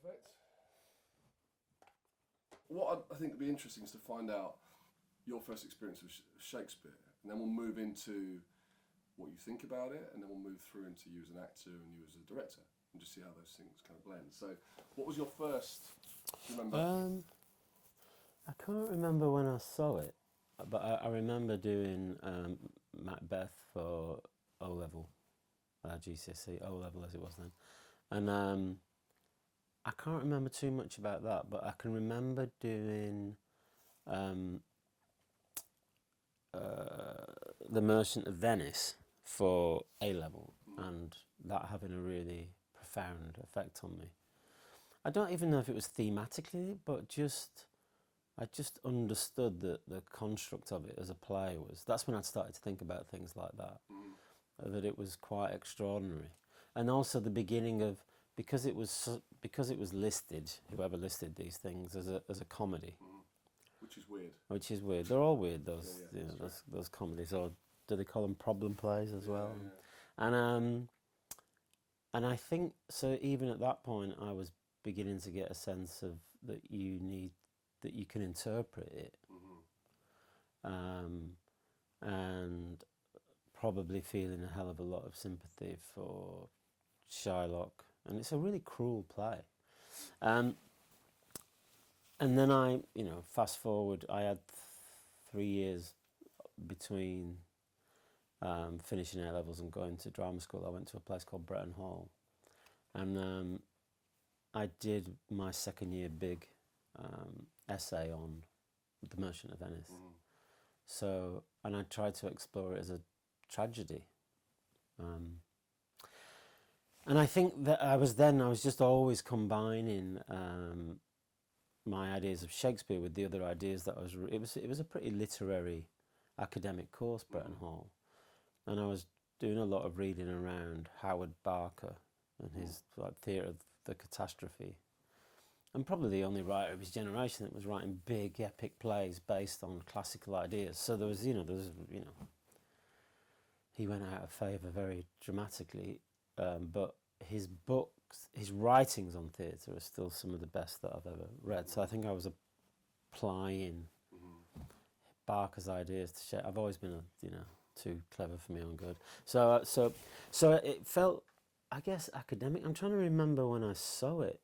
Perfect. What I think would be interesting is to find out your first experience with Shakespeare, and then we'll move into what you think about it, and then we'll move through into you as an actor and you as a director, and just see how those things kind of blend. So, what was your first? Do you remember? I can't remember when I saw it, but I remember doing Macbeth for O level, GCSE O level as it was then, and I can't remember too much about that, but I can remember doing The Merchant of Venice for A level, and that having a really profound effect on me. I don't even know if it was thematically, but I just understood that the construct of it as a play was. That's when I started to think about things like that. That it was quite extraordinary, and also the beginning of because it was listed. Whoever listed these things as a comedy, Which is weird. which is weird. They're all weird. Those Yeah, those comedies, or do they call them problem plays as well? Yeah. And I think so. Even at that point, I was beginning to get a sense of that you can interpret it, and probably feeling a hell of a lot of sympathy for Shylock, and it's a really cruel play. And then fast forward, I had 3 years between finishing A levels and going to drama school. I went to a place called Bretton Hall, and I did my second year big essay on The Merchant of Venice. So, and I tried to explore it as a tragedy. And I think that I was just always combining my ideas of Shakespeare with the other ideas that it was a pretty literary academic course, Bretton Hall, and I was doing a lot of reading around Howard Barker and his theatre of the catastrophe, and probably the only writer of his generation that was writing big epic plays based on classical ideas. So there was he went out of favour very dramatically, but his books, his writings on theatre are still some of the best that I've ever read. So I think I was applying Barker's ideas to Shakespeare. I've always been too clever for my own good. So it felt, I guess, academic. I'm trying to remember when I saw it.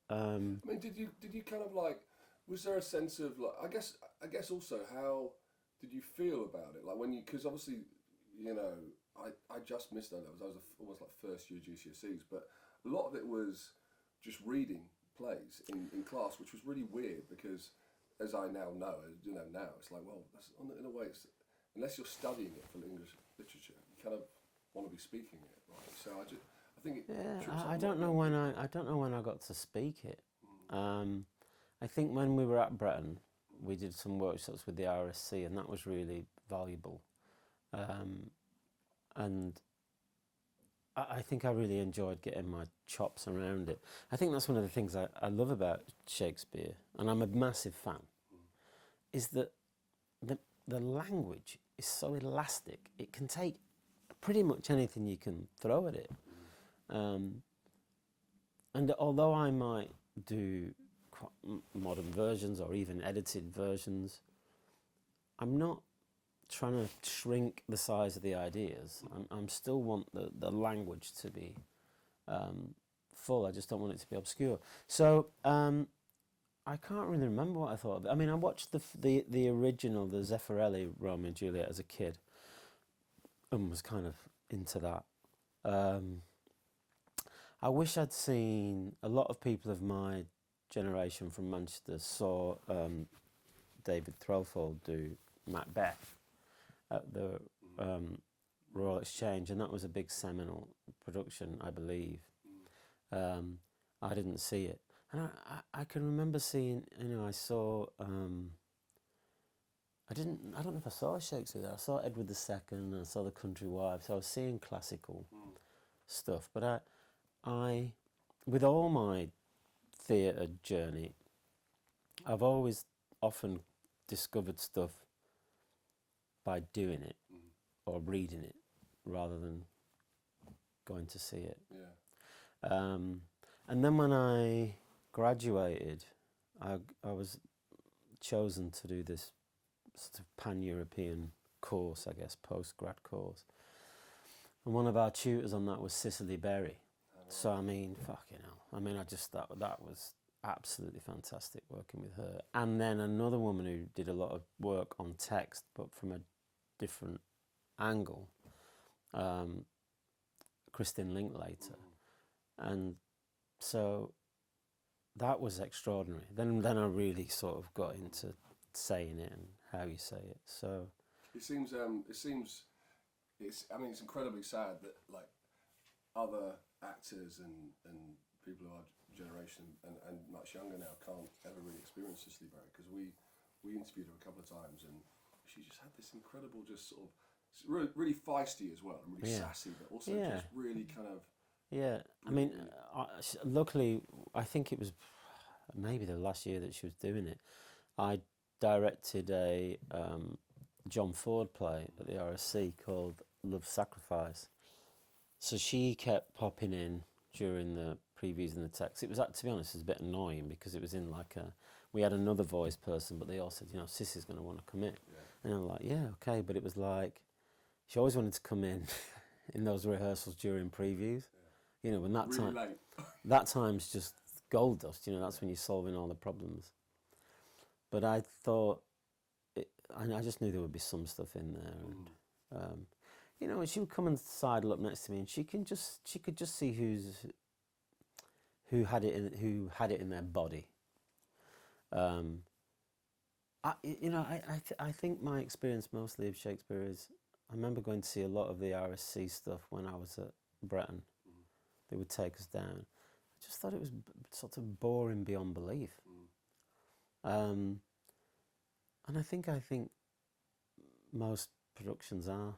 I mean, did you kind of like? Was there a sense of like? I guess also how did you feel about it? Like when you, because obviously, I just missed that. I was almost like first year GCSEs, but a lot of it was just reading plays in class, which was really weird because, as I now know, now it's like, well, in a way, it's, unless you're studying it for English literature, you kind of want to be speaking it, right? So I think it. Yeah, I don't know when I got to speak it. I think when we were at Bretton, we did some workshops with the RSC, and that was really valuable. And I think I really enjoyed getting my chops around it. I think that's one of the things I love about Shakespeare, and I'm a massive fan, is that the language is so elastic. It can take pretty much anything you can throw at it. And although I might do modern versions or even edited versions, I'm not trying to shrink the size of the ideas. I'm still want the language to be full. I just don't want it to be obscure. So I can't really remember what I thought of it. I mean, I watched the original, the Zeffirelli Romeo and Juliet as a kid, and was kind of into that. I wish I'd seen, a lot of people of my generation from Manchester saw David Threlfall do Macbeth at the Royal Exchange, and that was a big seminal production, I believe. I didn't see it. And I can remember seeing, I saw, I don't know if I saw Shakespeare there. I saw Edward II, and I saw The Country Wives, so I was seeing classical stuff. But I, with all my theatre journey, I've always often discovered stuff by doing it or reading it rather than going to see it. Yeah. And then when I graduated, I was chosen to do this sort of pan-European course, I guess, post-grad course. And one of our tutors on that was Cicely Berry. So, I mean, fucking hell. I mean, I just thought that was absolutely fantastic working with her. And then another woman who did a lot of work on text, but from a different angle, Kristin Linklater. And so that was extraordinary. Then I really sort of got into saying it and how you say it. So it seems it's I mean it's incredibly sad that like other actors and people of our generation and much younger now can't ever really experience Cicely Berry, because we interviewed her a couple of times and she just had this incredible just sort of really feisty as well and really sassy, but also just really kind of I mean, luckily, I think it was maybe the last year that she was doing it. I directed a John Ford play at the RSC called Love Sacrifice. So she kept popping in during the previews and the text. It was, to be honest, it was a bit annoying because it was in like we had another voice person, but they all said, Sissy's going to want to come in. Yeah. And I'm like, yeah, okay. But it was like, she always wanted to come in those rehearsals during previews. Yeah. When that really time, late. that time's just gold dust. That's when you're solving all the problems. But I thought, I just knew there would be some stuff in there, and she would come and sidle up next to me, and she could just see who had it in their body. I think my experience mostly of Shakespeare is, I remember going to see a lot of the RSC stuff when I was at Breton. They would take us down. I just thought it was sort of boring beyond belief. And I think most productions are.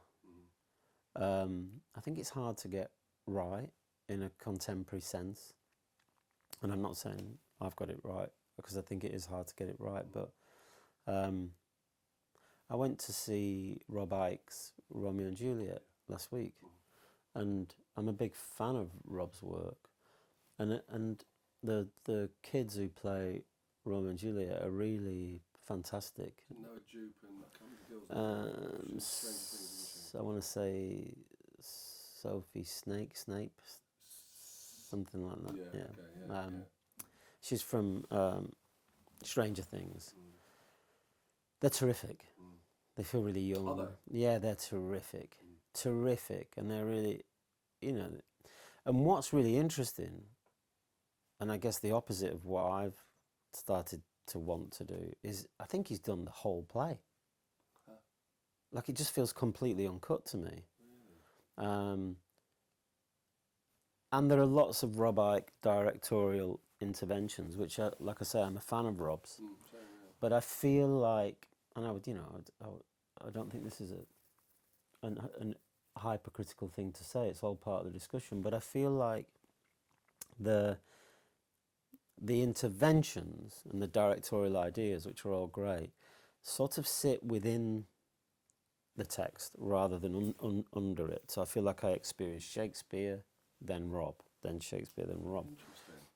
I think it's hard to get right in a contemporary sense. And I'm not saying I've got it right, because I think it is hard to get it right. But I went to see Rob Icke's Romeo and Juliet last week. And I'm a big fan of Rob's work. And the kids who play Romeo and Juliet are really fantastic. Noah Jupe and I can't remember the girl's name. I want to say Sophie Snape, something like that. Yeah. Okay, yeah. She's from Stranger Things. They're terrific. They feel really young. Are they? Yeah, they're terrific. Terrific. And they're really, and what's really interesting, and I guess the opposite of what I've started to want to do, is I think he's done the whole play. Huh. Like, it just feels completely uncut to me. Really? And there are lots of Rob Icke directorial interventions, which are, like I say, I'm a fan of Rob's. Same, yeah. But I feel like, and I don't think this is a hypercritical thing to say, it's all part of the discussion, but I feel like the interventions and the directorial ideas, which are all great, sort of sit within the text rather than under it. So I feel like I experience Shakespeare, then Rob, then Shakespeare, then Rob.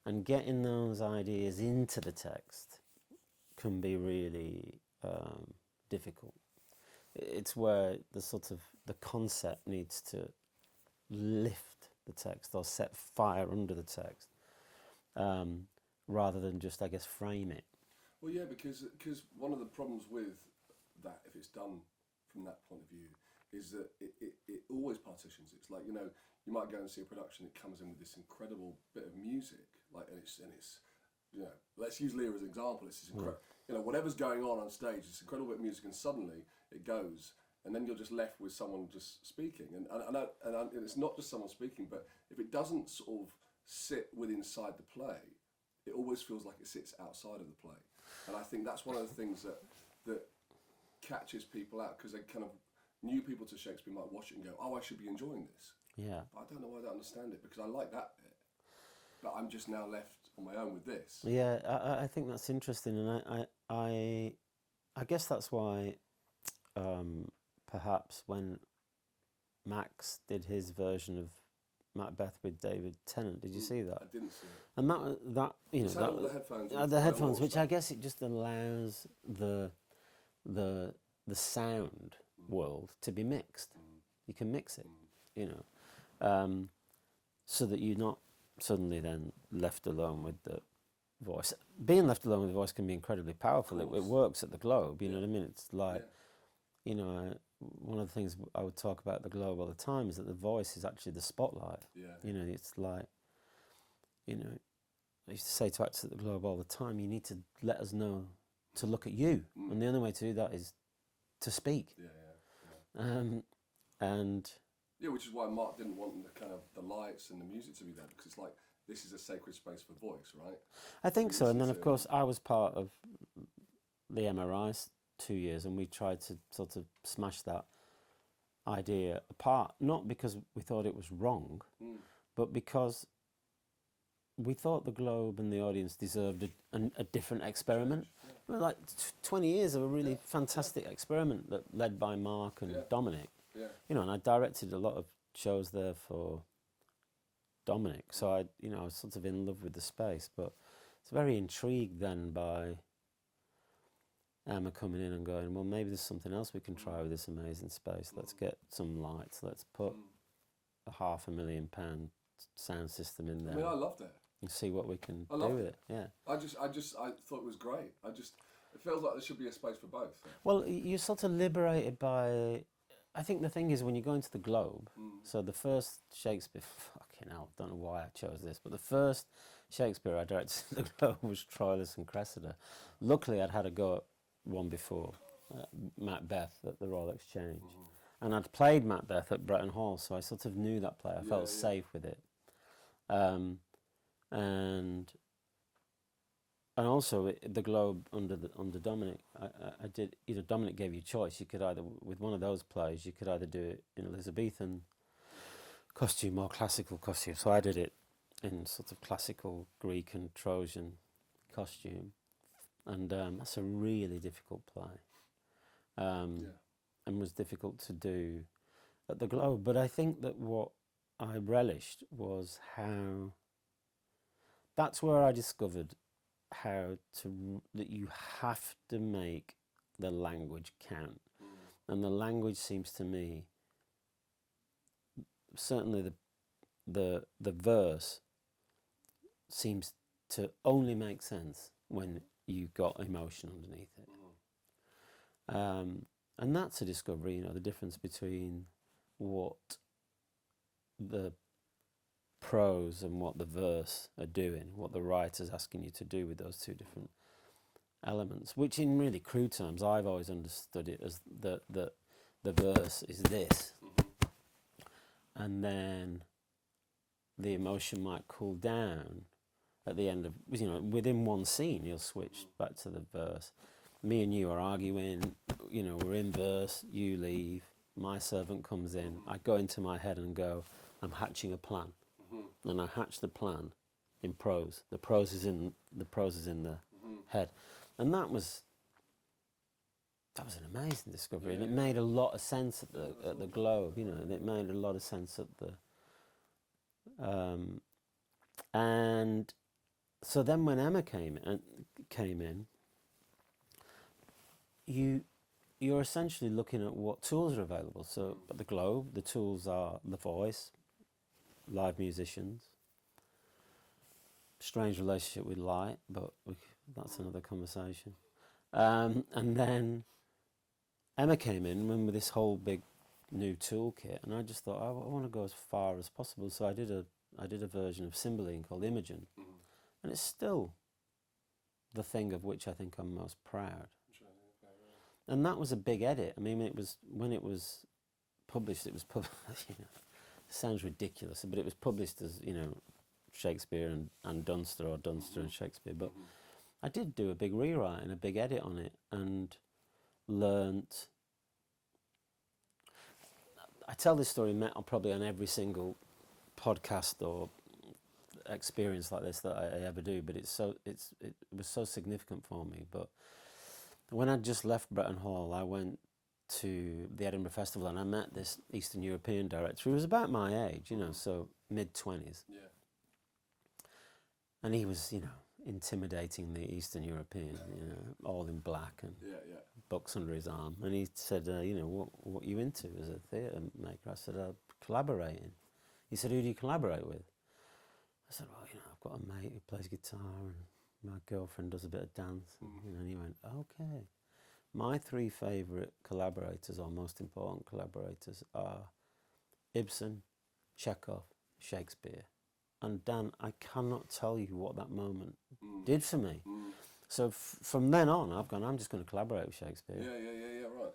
And getting those ideas into the text can be really difficult. It's where the concept needs to lift the text or set fire under the text, rather than just, I guess, frame it. Well, yeah, because one of the problems with that, if it's done from that point of view, is that it always partitions. It's like, you might go and see a production that comes in with this incredible bit of music, like, and it's let's use Lear as an example. It's this incredible, whatever's going on stage, this incredible bit of music, and suddenly it goes, and then you're just left with someone just speaking, and it's not just someone speaking, but if it doesn't sort of sit inside the play, it always feels like it sits outside of the play, and I think that's one of the things that catches people out, because they kind of, new people to Shakespeare might watch it and go, oh, I should be enjoying this. Yeah. But I don't know why I don't understand it, because I like that bit, but I'm just now left on my own with this. Yeah, I think that's interesting, and I guess that's why perhaps when Max did his version of Macbeth with David Tennant. Did you see that? I didn't see it. And that you know It's had all the that headphones. the headphones, which I guess it just allows the sound world to be mixed. You can mix it, you know, so that you're not suddenly then left alone with the voice. Being left alone with the voice can be incredibly powerful. It works at the Globe, you know what I mean? It's like, you know, one of the things I would talk about at the Globe all the time is that the voice is actually the spotlight. Yeah. You know, it's like, you know, I used to say to actors at the Globe all the time, you need to let us know to look at you. And the only way to do that is to speak. And yeah, which is why Mark didn't want the kind of the lights and the music to be there, because it's like, this is a sacred space for voice, right? I think so. And then, of course, I was part of the MRIs 2 years, and we tried to sort of smash that idea apart, not because we thought it was wrong, but because we thought the Globe and the audience deserved a different experiment. Well, like 20 years of a really fantastic experiment that led by Mark and Dominic. Yeah. You know, and I directed a lot of shows there for Dominic, so I was sort of in love with the space, but I was very intrigued then by Emma coming in and going, well, maybe there's something else we can try with this amazing space. Let's get some lights. Let's put a £500,000 sound system in there. I mean, I loved it. And see what we can do with it. Yeah. I thought it was great. It feels like there should be a space for both. Well, you're sort of liberated by. I think the thing is when you go into the Globe. So the first Shakespeare, fucking hell, don't know why I chose this, but the first Shakespeare I directed at the Globe was Troilus and Cressida. Luckily, I'd had a go at one before, Macbeth at the Royal Exchange, and I'd played Macbeth at Bretton Hall, so I sort of knew that play. I felt safe with it. And also the Globe under Dominic, I did. You know, Dominic gave you choice. You could either, with one of those plays, you could either do it in Elizabethan costume or classical costume. So I did it in sort of classical Greek and Trojan costume, and that's a really difficult play, and was difficult to do at the Globe. But I think that what I relished was how. That's where I discovered that you have to make the language count, and the language seems to me, certainly the verse seems to only make sense when you've got emotion underneath it, and that's a discovery. You know, the difference between what the prose and what the verse are doing, what the writer's asking you to do with those two different elements, which in really crude terms I've always understood it as the verse is this, and then the emotion might cool down at the end of, you know, within one scene you'll switch back to the verse. Me and you are arguing, you know, we're in verse, you leave, my servant comes in, I go into my head and go, I'm hatching a plan. And I hatch the plan in prose. The prose is in the head, and that was an amazing discovery, and it made a lot of sense at the Globe. You know, and it made a lot of sense at the. And so then when Emma came in, you're essentially looking at what tools are available. So at the Globe, the tools are the voice, live musicians, strange relationship with light, but that's another conversation. And then Emma came in with this whole big new toolkit, and I just thought I want to go as far as possible. So I did a version of Cymbeline called Imogen, and it's still the thing of which I think I'm most proud. And that was a big edit. I mean, when it was published. It was published. You know, sounds ridiculous, but it was published as, you know, Shakespeare and Dunster, or Dunster and Shakespeare. But I did do a big rewrite and a big edit on it, and learnt. I tell this story probably on every single podcast or experience like this that I ever do, but it was so significant for me. But when I just left Bretton Hall, I went to the Edinburgh Festival, and I met this Eastern European director who was about my age, you know, so mid-20s. Yeah. And he was, you know, intimidating the Eastern European, you know, all in black and Yeah. books under his arm. And he said, you know, what are you into as a theatre maker? I said, collaborating. He said, who do you collaborate with? I said, well, you know, I've got a mate who plays guitar and my girlfriend does a bit of dance. And he went, okay. My three favourite collaborators, or most important collaborators, are Ibsen, Chekhov, Shakespeare. And Dan, I cannot tell you what that moment did for me. So from then on, I'm just going to collaborate with Shakespeare. Yeah, right.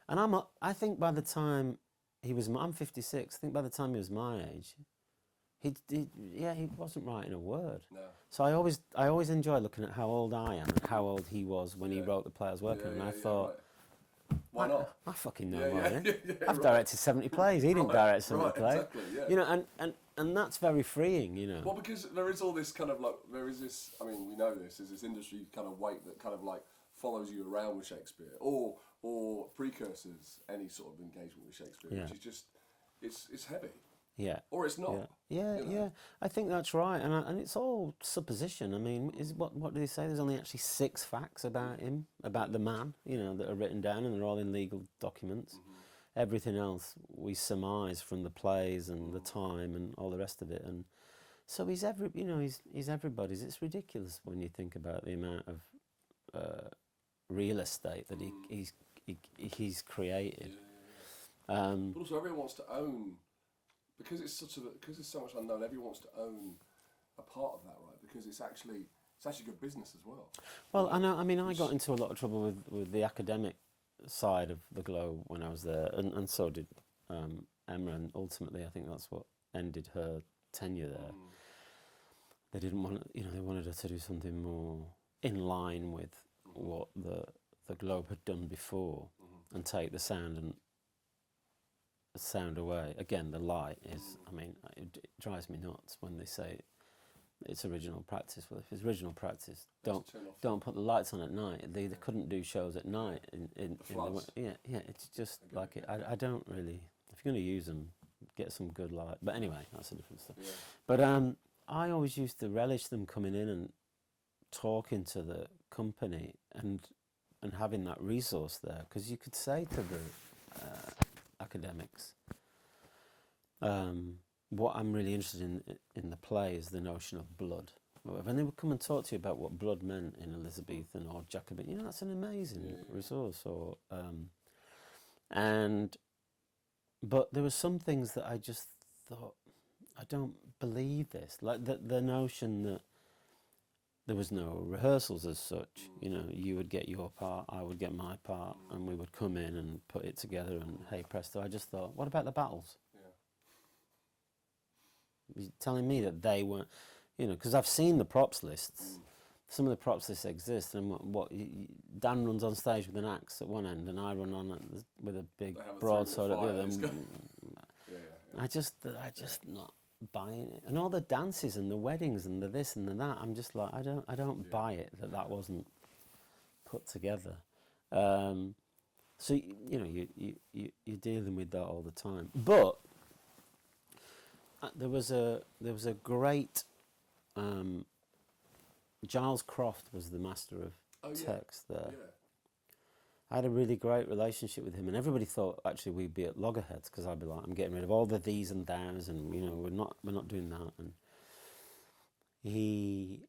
And I think by the time I'm 56, I think by the time he was my age, he wasn't writing a word. No. So I always enjoy looking at how old I am and how old he was when he wrote the play I was working on. And I thought, right. Why not? I fucking know why. I've right. directed 70 plays. He didn't direct 70 plays. Exactly, yeah. You know, and that's very freeing, you know. Well, because there is all this kind of like, there is this, I mean, we know this, is this industry kind of weight that kind of like follows you around with Shakespeare, or precursors any sort of engagement with Shakespeare, which is just, it's heavy. Yeah. Or it's not. Yeah. Yeah. I think that's right, and it's all supposition. I mean, what do they say? There's only actually 6 facts about him, about the man, you know, that are written down, and they're all in legal documents. Everything else we surmise from the plays and the time and all the rest of it, and so he's everybody's. It's ridiculous when you think about the amount of real estate that he's created. But also, everyone wants to own. Because it's so much unknown, everyone wants to own a part of that, right? Because it's actually good business as well. Well, I know. I mean, I got into a lot of trouble with the academic side of the Globe when I was there, and so did Emma. And ultimately, I think that's what ended her tenure there. They didn't want, they wanted her to do something more in line with what the Globe had done before, and take the sound away. Again, the light is, I mean, it drives me nuts when they say it's original practice. Well, if it's original practice, don't put the lights on at night. They couldn't do shows at night in the it's just like it. I don't really, if you're going to use them, get some good light. But anyway, that's a different stuff. Yeah. But I always used to relish them coming in and talking to the company and having that resource there, because you could say to the academics, what I'm really interested in the play is the notion of blood. When they would come and talk to you about what blood meant in Elizabethan or Jacobin, that's an amazing resource. But there were some things that I just thought, I don't believe this. Like the notion that there was no rehearsals as such. You would get your part, I would get my part, and we would come in and put it together and hey presto. I just thought, what about the battles? You're telling me that they weren't, because I've seen the props lists. Some of the props lists exist, and Dan runs on stage with an axe at one end, and I run on with a big broadsword at the other. I just not buying it, and all the dances and the weddings and the this and the that. I'm just like, I don't buy it that wasn't put together. So you're dealing with that all the time. But there was a great Giles Croft was the master of text there. Yeah. I had a really great relationship with him, and everybody thought actually we'd be at loggerheads, because I'd be like, I'm getting rid of all the these and thous, and we're not doing that. And he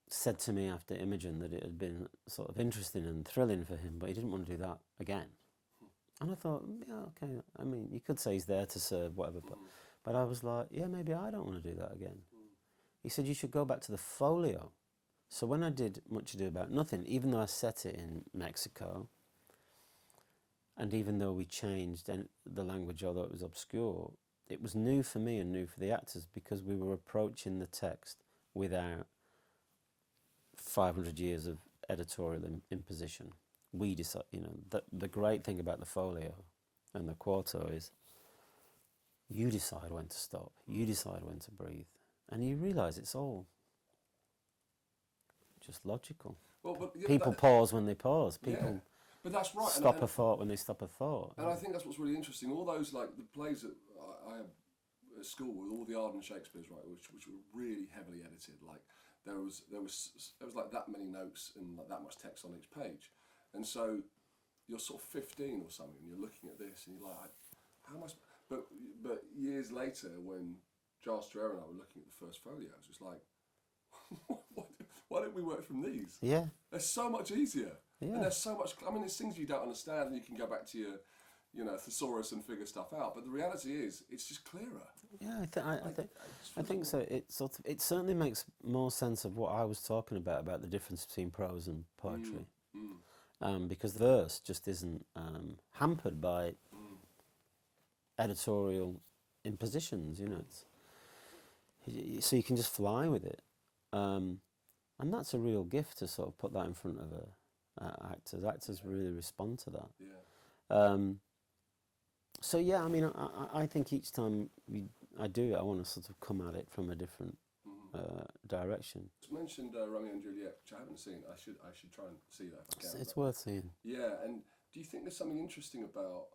said to me after Imogen that it had been sort of interesting and thrilling for him, but he didn't want to do that again. And I thought, okay. I mean, you could say he's there to serve, whatever, but I was like, maybe I don't want to do that again. He said you should go back to the folio. So when I did Much Ado About Nothing, even though I set it in Mexico, and even though we changed the language, although it was obscure, it was new for me and new for the actors, because we were approaching the text without 500 years of editorial imposition. We decide, the great thing about the folio and the quarto is you decide when to stop, you decide when to breathe, and you realise it's all just logical. Well, people pause when they pause. People. But that's right. stop a thought when they stop a thought. And I think that's what's really interesting. All those, like, the plays that I had at school with all the Arden Shakespeare's, right, which were really heavily edited. Like, there was like that many notes and like that much text on each page. And so you're sort of 15 or something and you're looking at this and you're like, how much? But years later, when Giles Terrell and I were looking at the first folios, it's like, why don't we work from these? Yeah. They're so much easier. Yeah. And there's so much, I mean, there's things you don't understand and you can go back to your, thesaurus and figure stuff out. But the reality is, it's just clearer. Yeah, I think so. It certainly makes more sense of what I was talking about the difference between prose and poetry. Because verse just isn't hampered by editorial impositions, so you can just fly with it. And that's a real gift to sort of put that in front of actors. Actors really respond to that. Yeah. So yeah, I mean, I think each time I do it, I want to sort of come at it from a different direction. You mentioned Romeo and Juliet, which I haven't seen. I should try and see that if I can. It's worth seeing. Yeah, and do you think there's something interesting about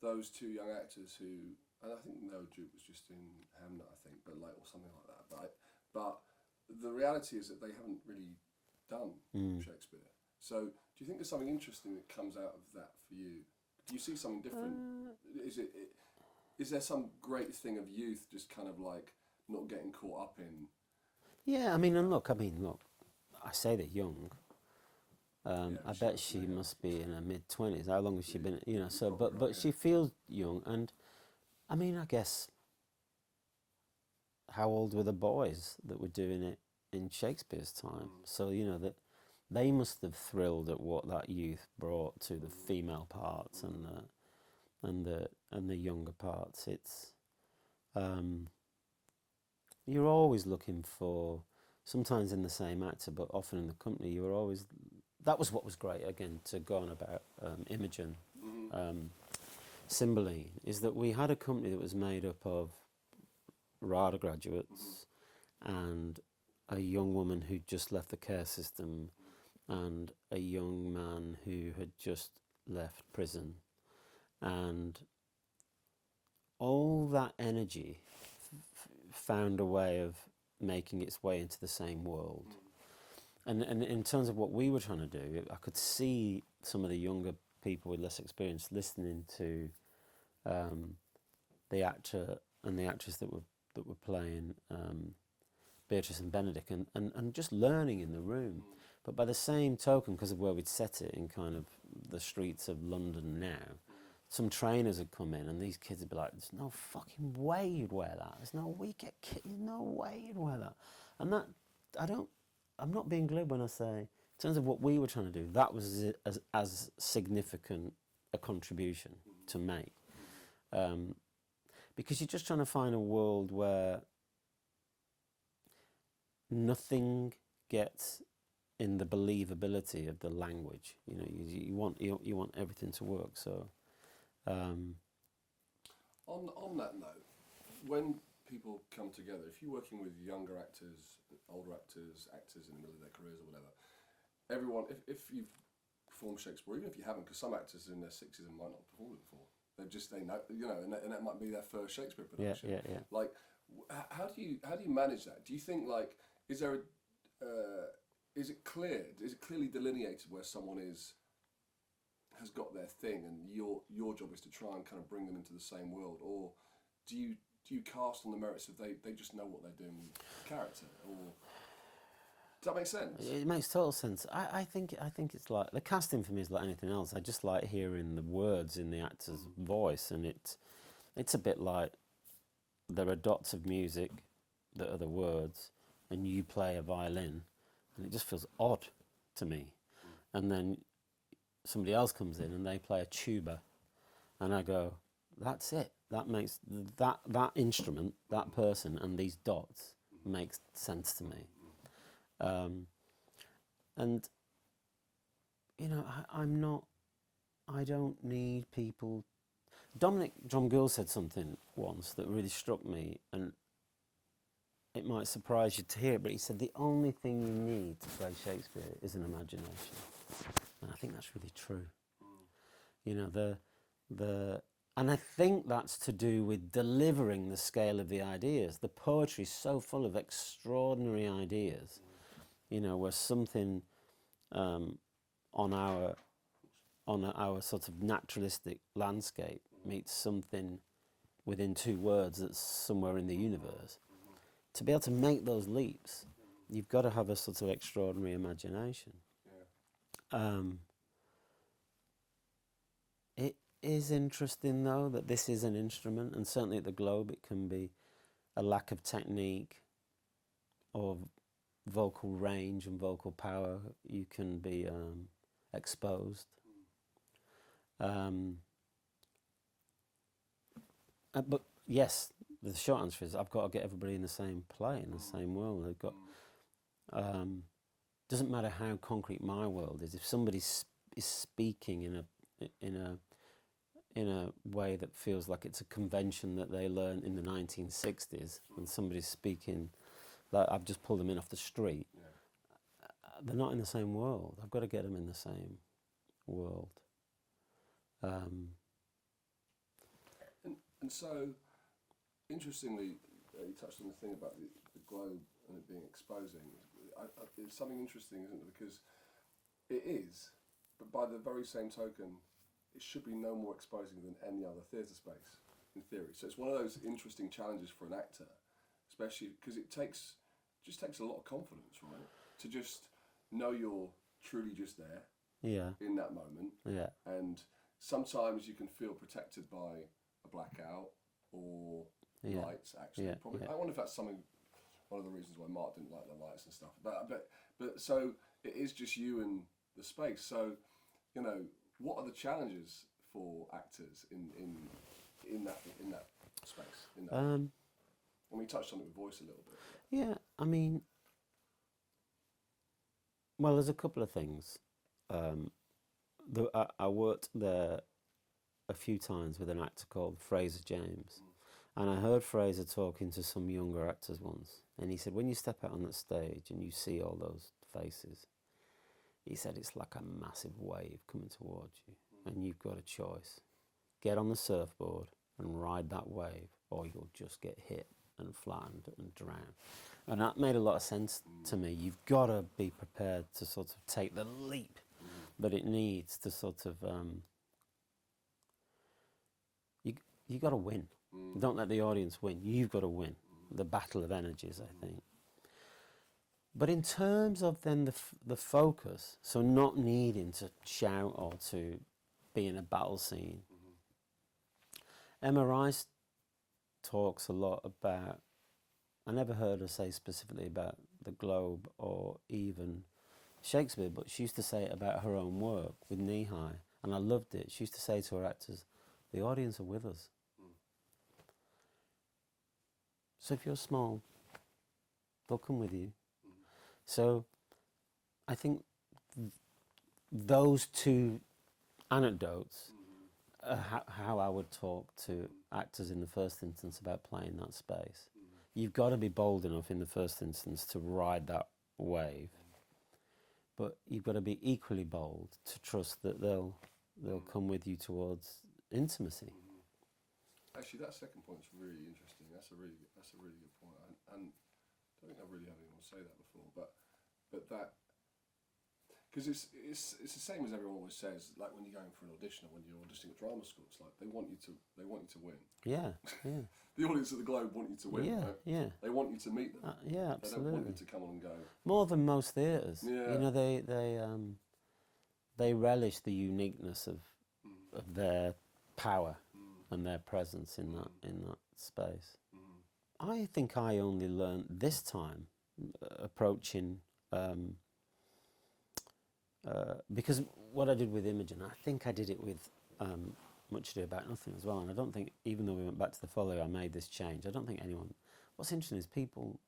those two young actors who, and I think Noah Jupe was just in Hamnet, I think, but like, or something like that. But the reality is that they haven't really done Shakespeare. So do you think there's something interesting that comes out of that for you? Do you see something different? Is there some great thing of youth just kind of like not getting caught up in? Yeah, I mean, look, I say they're young. I bet she must be in her mid-20s. How long has she been, so, but she feels young. And, I mean, I guess, how old were the boys that were doing it in Shakespeare's time? So, that they must have thrilled at what that youth brought to the female parts and the younger parts. It's you're always looking for, sometimes in the same actor, but often in the company. You were always, that was what was great. Again, to go on about Imogen, Cymbeline, is that we had a company that was made up of RADA graduates and a young woman who'd just left the care system and a young man who had just left prison. And all that energy found a way of making its way into the same world. And in terms of what we were trying to do, I could see some of the younger people with less experience listening to the actor and the actress that were playing Beatrice and Benedict and just learning in the room. But by the same token, because of where we'd set it in kind of the streets of London now, some trainers had come in and these kids would be like, there's no fucking way you'd wear that. There's no way you'd wear that. And that, I'm not being glib when I say, in terms of what we were trying to do, that was as significant a contribution to make. Because you're just trying to find a world where nothing gets in the believability of the language. You want everything to work. So, on that note, when people come together, if you're working with younger actors, older actors, actors in the middle of their careers or whatever, everyone, if you've performed Shakespeare, even if you haven't, because some actors are in their 60s and might not perform it before. They know, and that might be their first Shakespeare production. Yeah. Like, how do you manage that? Do you think, like, is there is it clearly delineated where someone has got their thing, and your job is to try and kind of bring them into the same world, or do you cast on the merits of they just know what they're doing with the character, or does that make sense? It makes total sense. I think it's like, the casting for me is like anything else. I just like hearing the words in the actor's voice, and it's a bit like there are dots of music that are the words, and you play a violin, and it just feels odd to me. And then somebody else comes in and they play a tuba, and I go, that's it. That makes that instrument, that person, and these dots makes sense to me. And I don't need people. Dominic Dromgoole said something once that really struck me, and it might surprise you to hear it, but he said the only thing you need to play Shakespeare is an imagination. And I think that's really true. You know, and I think that's to do with delivering the scale of the ideas. The poetry is so full of extraordinary ideas, you know, where something on our sort of naturalistic landscape meets something within two words that's somewhere in the universe. To be able to make those leaps, you've got to have a sort of extraordinary imagination. Yeah. It is interesting, though, that this is an instrument, and certainly at the Globe it can be a lack of technique or vocal range and vocal power. You can be exposed. But yes, the short answer is I've got to get everybody in the same play, in the same world. They've got. Doesn't matter how concrete my world is. If somebody is speaking in a way that feels like it's a convention that they learned in the 1960s, and somebody's speaking like I've just pulled them in off the street, they're not in the same world. I've got to get them in the same world. And so, interestingly, you touched on the thing about the globe and it being exposing. It's something interesting, isn't it? Because it is, but by the very same token, it should be no more exposing than any other theatre space, in theory. So it's one of those interesting challenges for an actor, especially because it just takes a lot of confidence, right? To just know you're truly just there, in that moment, and sometimes you can feel protected by a blackout or lights. Actually, probably. I wonder if that's one of the reasons why Mark didn't like the lights and stuff. But so it is just you and the space. So, you know, what are the challenges for actors in that space? And we touched on it with voice a little bit. Yeah, I mean, well, there's a couple of things. I worked there a few times with an actor called Fraser James, and I heard Fraser talking to some younger actors once, and he said, when you step out on that stage and you see all those faces, he said it's like a massive wave coming towards you, and you've got a choice. Get on the surfboard and ride that wave, or you'll just get hit and flattened and drowned. And that made a lot of sense to me. You've got to be prepared to sort of take the leap that it needs to sort of... you got to win. Don't let the audience win. You've got to win. The battle of energies, I think. But in terms of then the focus, so not needing to shout or to be in a battle scene, Emma Rice talks a lot about, I never heard her say specifically about the Globe or even Shakespeare, but she used to say it about her own work with Knee High, and I loved it. She used to say to her actors, the audience are with us. So if you're small, they'll come with you. So I think those two anecdotes are how I would talk to actors in the first instance about playing that space. You've got to be bold enough in the first instance to ride that wave, but you've got to be equally bold to trust that they'll come with you towards intimacy. Actually, that second point is really interesting. That's a really good point. And I don't think I've really had anyone say that before. But that, because it's the same as everyone always says. Like when you're going for an audition or when you're auditioning at drama school, it's like they want you to win. Yeah. The audience at the Globe want you to win. Right? Yeah. They want you to meet them. Yeah, absolutely. They don't want you to come on and go. More than most theatres. Yeah. You know, they relish the uniqueness of their power and their presence in that space. I think I only learned this time approaching because what I did with Imogen, I think I did it with Much Ado About Nothing as well, and I don't think, even though we went back to the follow, I made this change. I don't think anyone... What's interesting is people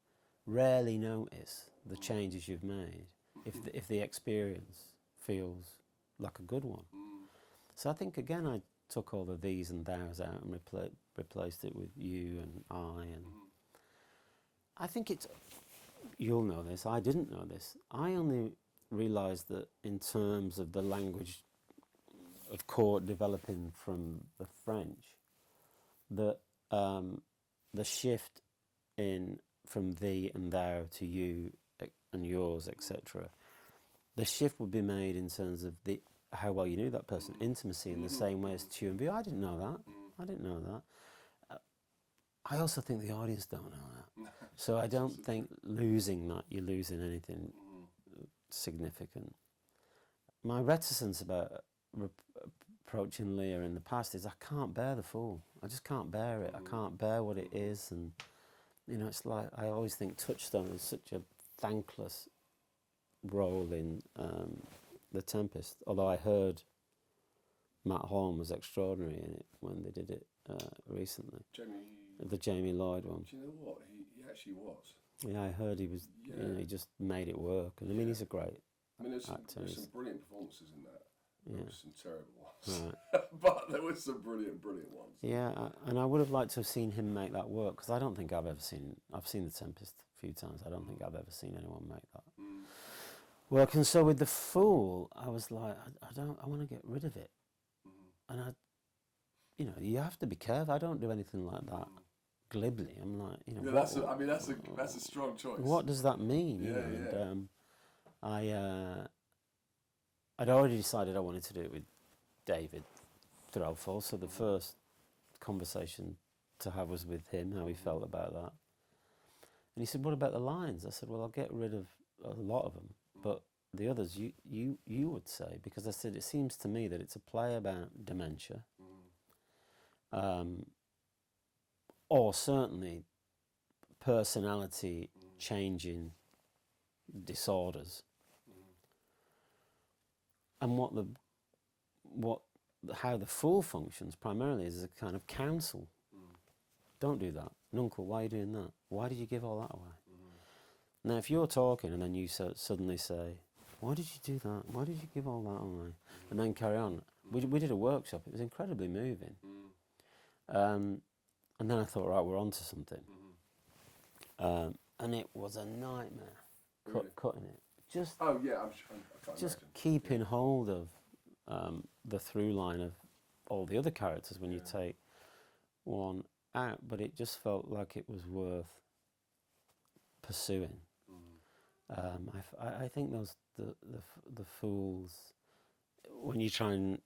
rarely notice the changes you've made if the experience feels like a good one. So I think, again, I took all the these and thous out and replaced it with you and I, and I think it's... You'll know this, I didn't know this. I only realised that in terms of the language of court developing from the French, that the shift in from thee and thou to you and yours, etc. The shift would be made in terms of the how well you knew that person, intimacy, in the same way as to and view. I didn't know that. I didn't know that. I also think the audience don't know that. So I don't think losing that, you're losing anything significant. My reticence about approaching Leah in the past is I can't bear the fool. I just can't bear it. I can't bear what it is. And, you know, it's like, I always think Touchstone is such a thankless role in The Tempest. Although I heard Matt Horn was extraordinary in it when they did it recently. The Jamie Lloyd one. Do you know what? He actually was. Yeah, I heard he was, you know, he just made it work. And I mean, he's a great there's actor. Some brilliant performances in that. There were some terrible ones. Right. But there were some brilliant ones. Yeah, and I would have liked to have seen him make that work, because I don't think I've seen The Tempest a few times. I don't think I've ever seen anyone make that work. And so with The Fool, I was like, I want to get rid of it. And you know, you have to be careful. I don't do anything like that glibly. I'm like, you know, that's a strong choice. What does that mean? Yeah, And, I'd already decided I wanted to do it with David Threlfall, so the first conversation to have was with him, how he felt about that. And he said, "What about the lines?" I said, "Well, I'll get rid of a lot of them, but the others you would say," because I said, "It seems to me that it's a play about dementia, or certainly personality changing disorders, and how the Fool functions primarily is a kind of counsel. Don't do that. Nuncle, why are you doing that? Why did you give all that away?" Now, if you're talking and then you suddenly say, "Why did you do that? Why did you give all that away?" And then carry on. We did a workshop. It was incredibly moving. And then I thought, right, we're on to something. And it was a nightmare, cutting it. Just, oh yeah, I can't just imagine. keeping hold of the through line of all the other characters when you take one out, but it just felt like it was worth pursuing. I think the Fools, when you try and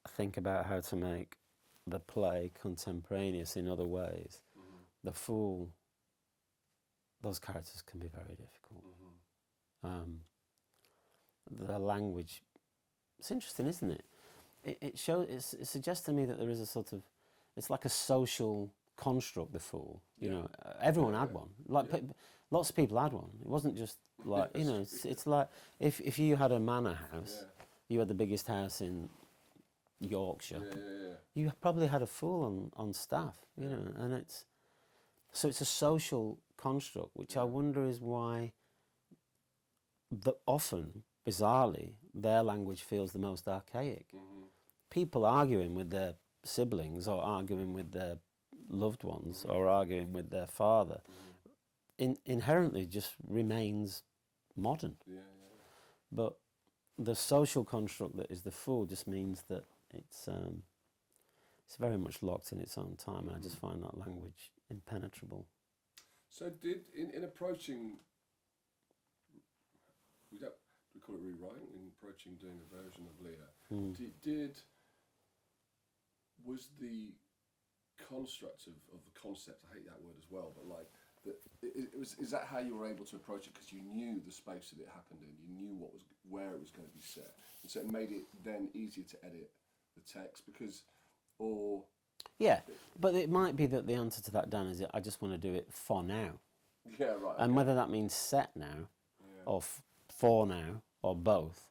think about how to make the play contemporaneous in other ways, the Fool, those characters can be very difficult. The language, it's interesting, isn't it? It suggests to me that there is a sort of, it's like a social construct, the Fool. You know, everyone had one. Like lots of people had one. It wasn't just like, you know, it's like if you had a manor house, you had the biggest house in Yorkshire. You probably had a Fool on staff, you know, and it's a social construct, which I wonder is why often, bizarrely, their language feels the most archaic. People arguing with their siblings or arguing with their loved ones or arguing with their father inherently just remains modern. But the social construct that is the Fool just means that it's very much locked in its own time, and I just find that language impenetrable. So did, in approaching, we call it rewriting, in approaching doing a version of Leah, was the construct of the concept, I hate that word as well, but like, is that how you were able to approach it, because you knew the space that it happened in, you knew where it was going to be set, and so it made it then easier to edit the text, because, or... Yeah, but it might be that the answer to that, Dan, is I just want to do it for now. Yeah, right. And whether that means set now, or for now, or both,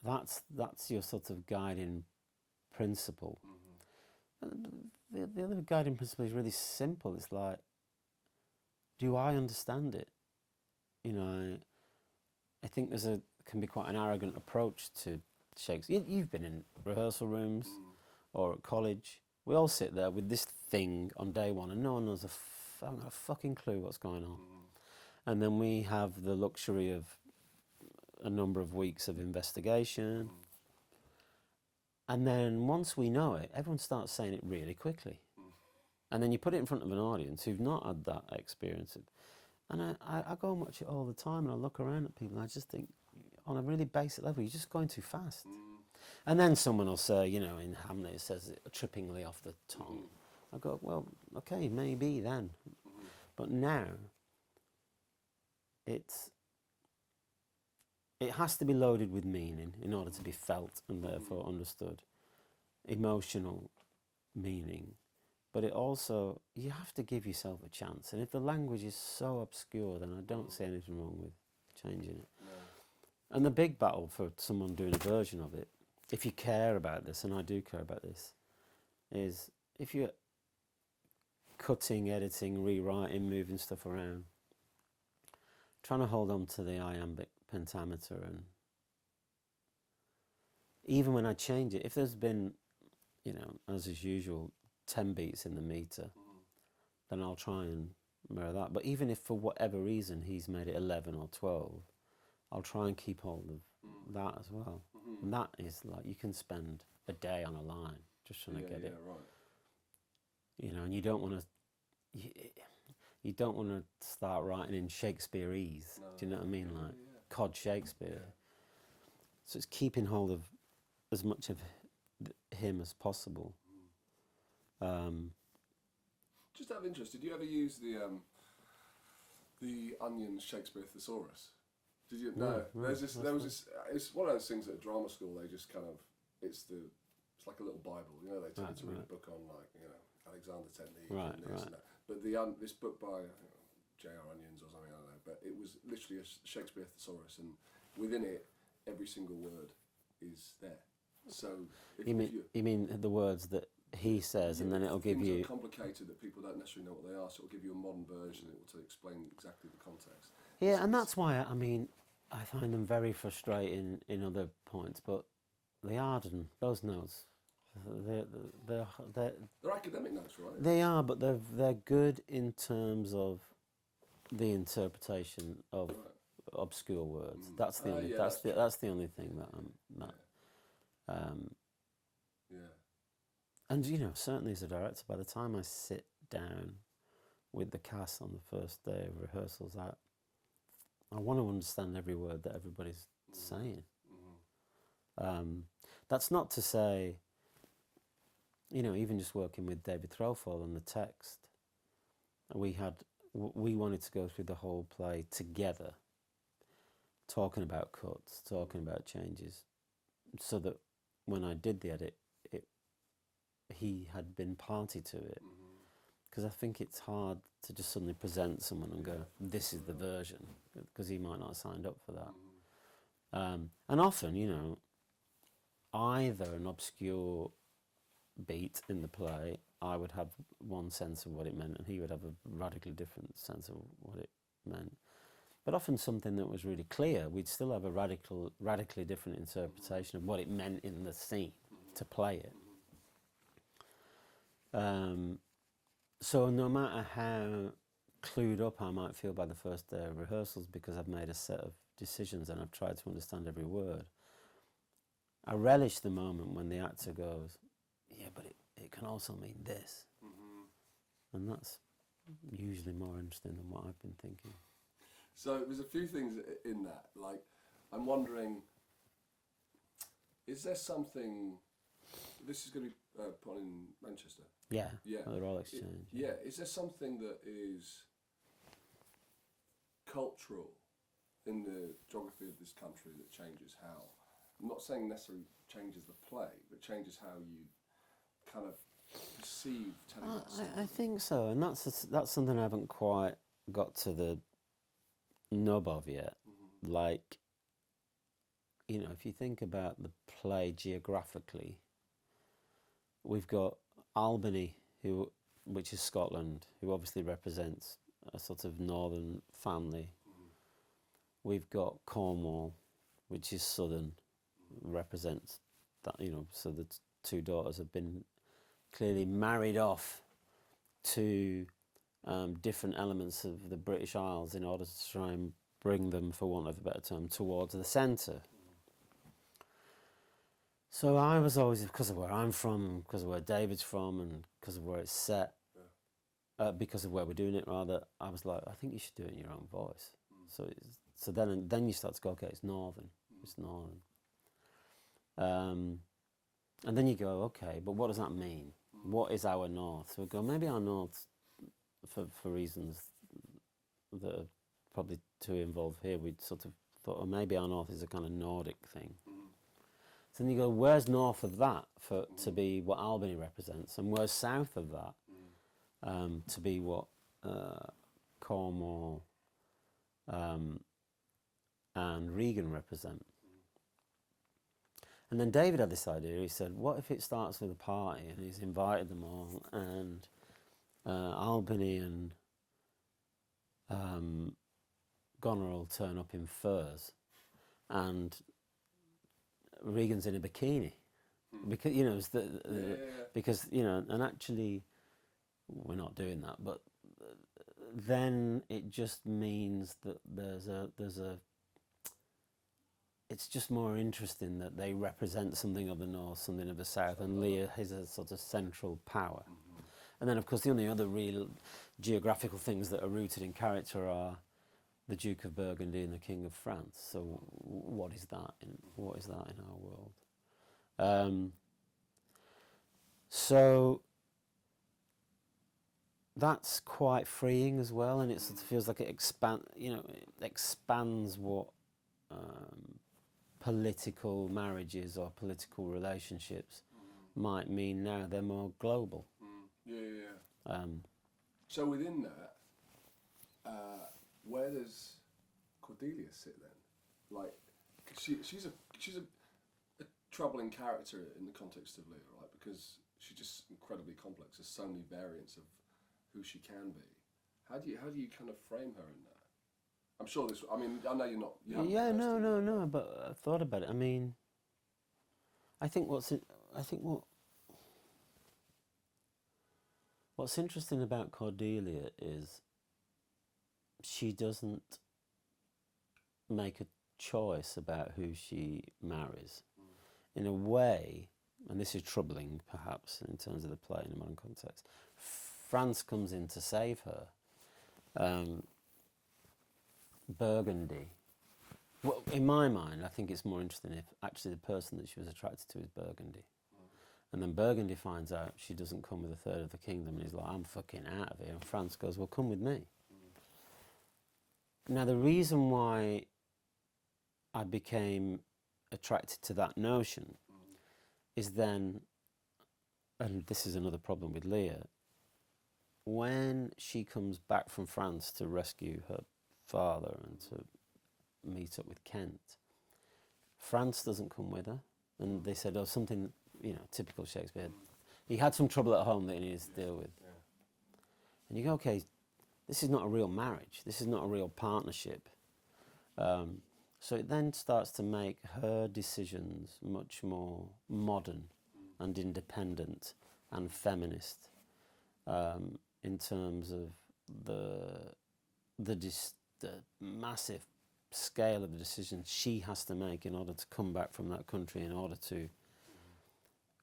that's your sort of guiding principle. The other guiding principle is really simple. It's like, do I understand it? You know, I think can be quite an arrogant approach to Shakespeare. You've been in rehearsal rooms or at college. We all sit there with this thing on day one, and no one knows I haven't got a fucking clue what's going on. And then we have the luxury of a number of weeks of investigation. And then once we know it, everyone starts saying it really quickly. And then you put it in front of an audience who've not had that experience. And I go and watch it all the time, and I look around at people, and I just think, on a really basic level, you're just going too fast. And then someone will say, you know, in Hamlet, it says it trippingly off the tongue. I go, well, okay, maybe then. But now, it has to be loaded with meaning in order to be felt and therefore understood. Emotional meaning. But it also, you have to give yourself a chance. And if the language is so obscure, then I don't see anything wrong with changing it. No. And the big battle for someone doing a version of it, if you care about this, and I do care about this, is if you're cutting, editing, rewriting, moving stuff around, trying to hold on to the iambic pentameter, and even when I change it, if there's been, you know, as is usual, 10 beats in the meter, then I'll try and mirror that. But even if for whatever reason he's made it 11 or 12, I'll try and keep hold of that as well. And that is like, you can spend a day on a line just trying to get it. Right. You know, and you don't want to, you don't want to start writing in Shakespeareese. No. Do you know what I mean? Like Cod Shakespeare. So it's keeping hold of as much of him as possible. Just out of interest, did you ever use the Onion's Shakespeare thesaurus? Did you? No. There was this. It's one of those things at drama school. They just kind of. It's like a little Bible. You know, they tend to read a book on, like, you know, Alexander technique and this and that. But this book by J.R. Onions or something, I don't know. But it was literally a Shakespeare thesaurus, and within it, every single word is there. So you mean the words that he says, and then it'll give things you. Are complicated that people don't necessarily know what they are, so it'll give you a modern version. It will explain exactly the context. Yeah, and that's why I find them very frustrating in other points. But the Arden, those notes, they're academic notes, right? They are, but they're good in terms of the interpretation of obscure words. That's the only that's the only thing that And you know, certainly as a director, by the time I sit down with the cast on the first day of rehearsals, I want to understand every word that everybody's saying. That's not to say, you know, even just working with David Threlfall on the text, we wanted to go through the whole play together, talking about cuts, talking about changes, so that when I did the edit, he had been party to it. Because I think it's hard to just suddenly present someone and go, this is the version, because he might not have signed up for that. And often, you know, either an obscure beat in the play, I would have one sense of what it meant, and he would have a radically different sense of what it meant. But often something that was really clear, we'd still have a radically different interpretation of what it meant in the scene to play it. So no matter how clued up I might feel by the first day of rehearsals, because I've made a set of decisions and I've tried to understand every word, I relish the moment when the actor goes, yeah, but it can also mean this. And that's usually more interesting than what I've been thinking. So there's a few things in that. Like, I'm wondering, is there something... This is going to be put in Manchester. Yeah. The Royal Exchange. Is there something that is cultural in the geography of this country that changes how? I'm not saying necessarily changes the play, but changes how you kind of perceive telling that story. I think so, and that's something I haven't quite got to the nub of yet. Like, you know, if you think about the play geographically, we've got Albany, which is Scotland, who obviously represents a sort of northern family. We've got Cornwall, which is southern, represents that, you know, so the two daughters have been clearly married off to different elements of the British Isles in order to try and bring them, for want of a better term, towards the centre. So I was always, because of where I'm from, because of where David's from, and because of where it's set, because of where we're doing it rather, I was like, I think you should do it in your own voice. So then you start to go, okay, it's northern, it's northern. And then you go, okay, but what does that mean? What is our north? So we go, maybe our north, for reasons that are probably too involved here, we'd sort of thought, oh, maybe our north is a kind of Nordic thing. So then you go, where's north of that to be what Albany represents, and where's south of that to be what Cornwall and Regan represent? And then David had this idea. He said, what if it starts with a party, and he's invited them all, and Albany and Goneril will turn up in furs, and Regan's in a bikini, because because and actually we're not doing that, but then it just means that there's a it's just more interesting that they represent something of the north, something of the south, and Lear has a sort of central power. And then, of course, the only other real geographical things that are rooted in character are the Duke of Burgundy and the King of France. So, what is that in our world? So that's quite freeing as well, and it sort of feels like it expands what political marriages or political relationships might mean now. They're more global. So within that, where does Cordelia sit then? Like, 'cause she's a troubling character in the context of Lear, right? Because she's just incredibly complex. There's so many variants of who she can be. How do you kind of frame her in that? I'm sure this. I mean, I know you're not. No. But I've thought about it. I mean, I think what's interesting about Cordelia is she doesn't make a choice about who she marries. In a way, and this is troubling perhaps in terms of the play in a modern context, France comes in to save her. Burgundy. Well, in my mind, I think it's more interesting if actually the person that she was attracted to is Burgundy. And then Burgundy finds out she doesn't come with a third of the kingdom, and he's like, I'm fucking out of here. And France goes, well, come with me. Now, the reason why I became attracted to that notion is then, and this is another problem with Lear, when she comes back from France to rescue her father and to meet up with Kent, France doesn't come with her, and they said, oh, something, typical Shakespeare. He had some trouble at home that he needed to deal with. And you go, okay, this is not a real marriage, this is not a real partnership. So it then starts to make her decisions much more modern and independent and feminist, in terms of the massive scale of the decisions she has to make in order to come back from that country, in order to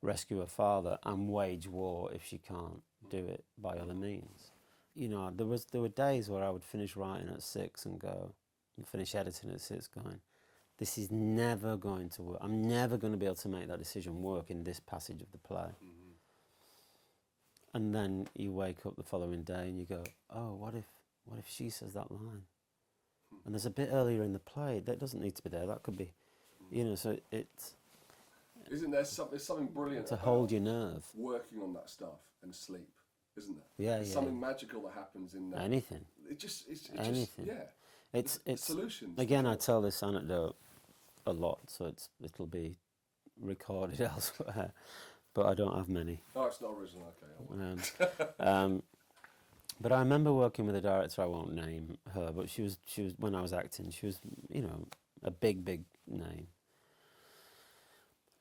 rescue her father and wage war if she can't do it by other means. There were days where I would finish writing at 6 and finish editing at 6 going, this is never going to work. I'm never going to be able to make that decision work in this passage of the play. And then you wake up the following day and you go, oh, what if she says that line? And there's a bit earlier in the play that doesn't need to be there. That could be, so it's... Isn't there something brilliant to hold your nerve? Working on that stuff and sleep, isn't there? Yeah, There's something magical that happens in that. Anything. It's anything. It's solutions. Again, I tell this anecdote a lot, so it'll be recorded elsewhere, but I don't have many. Oh, it's not original. Okay. But I remember working with a director, I won't name her, but she was when I was acting, she was a big name.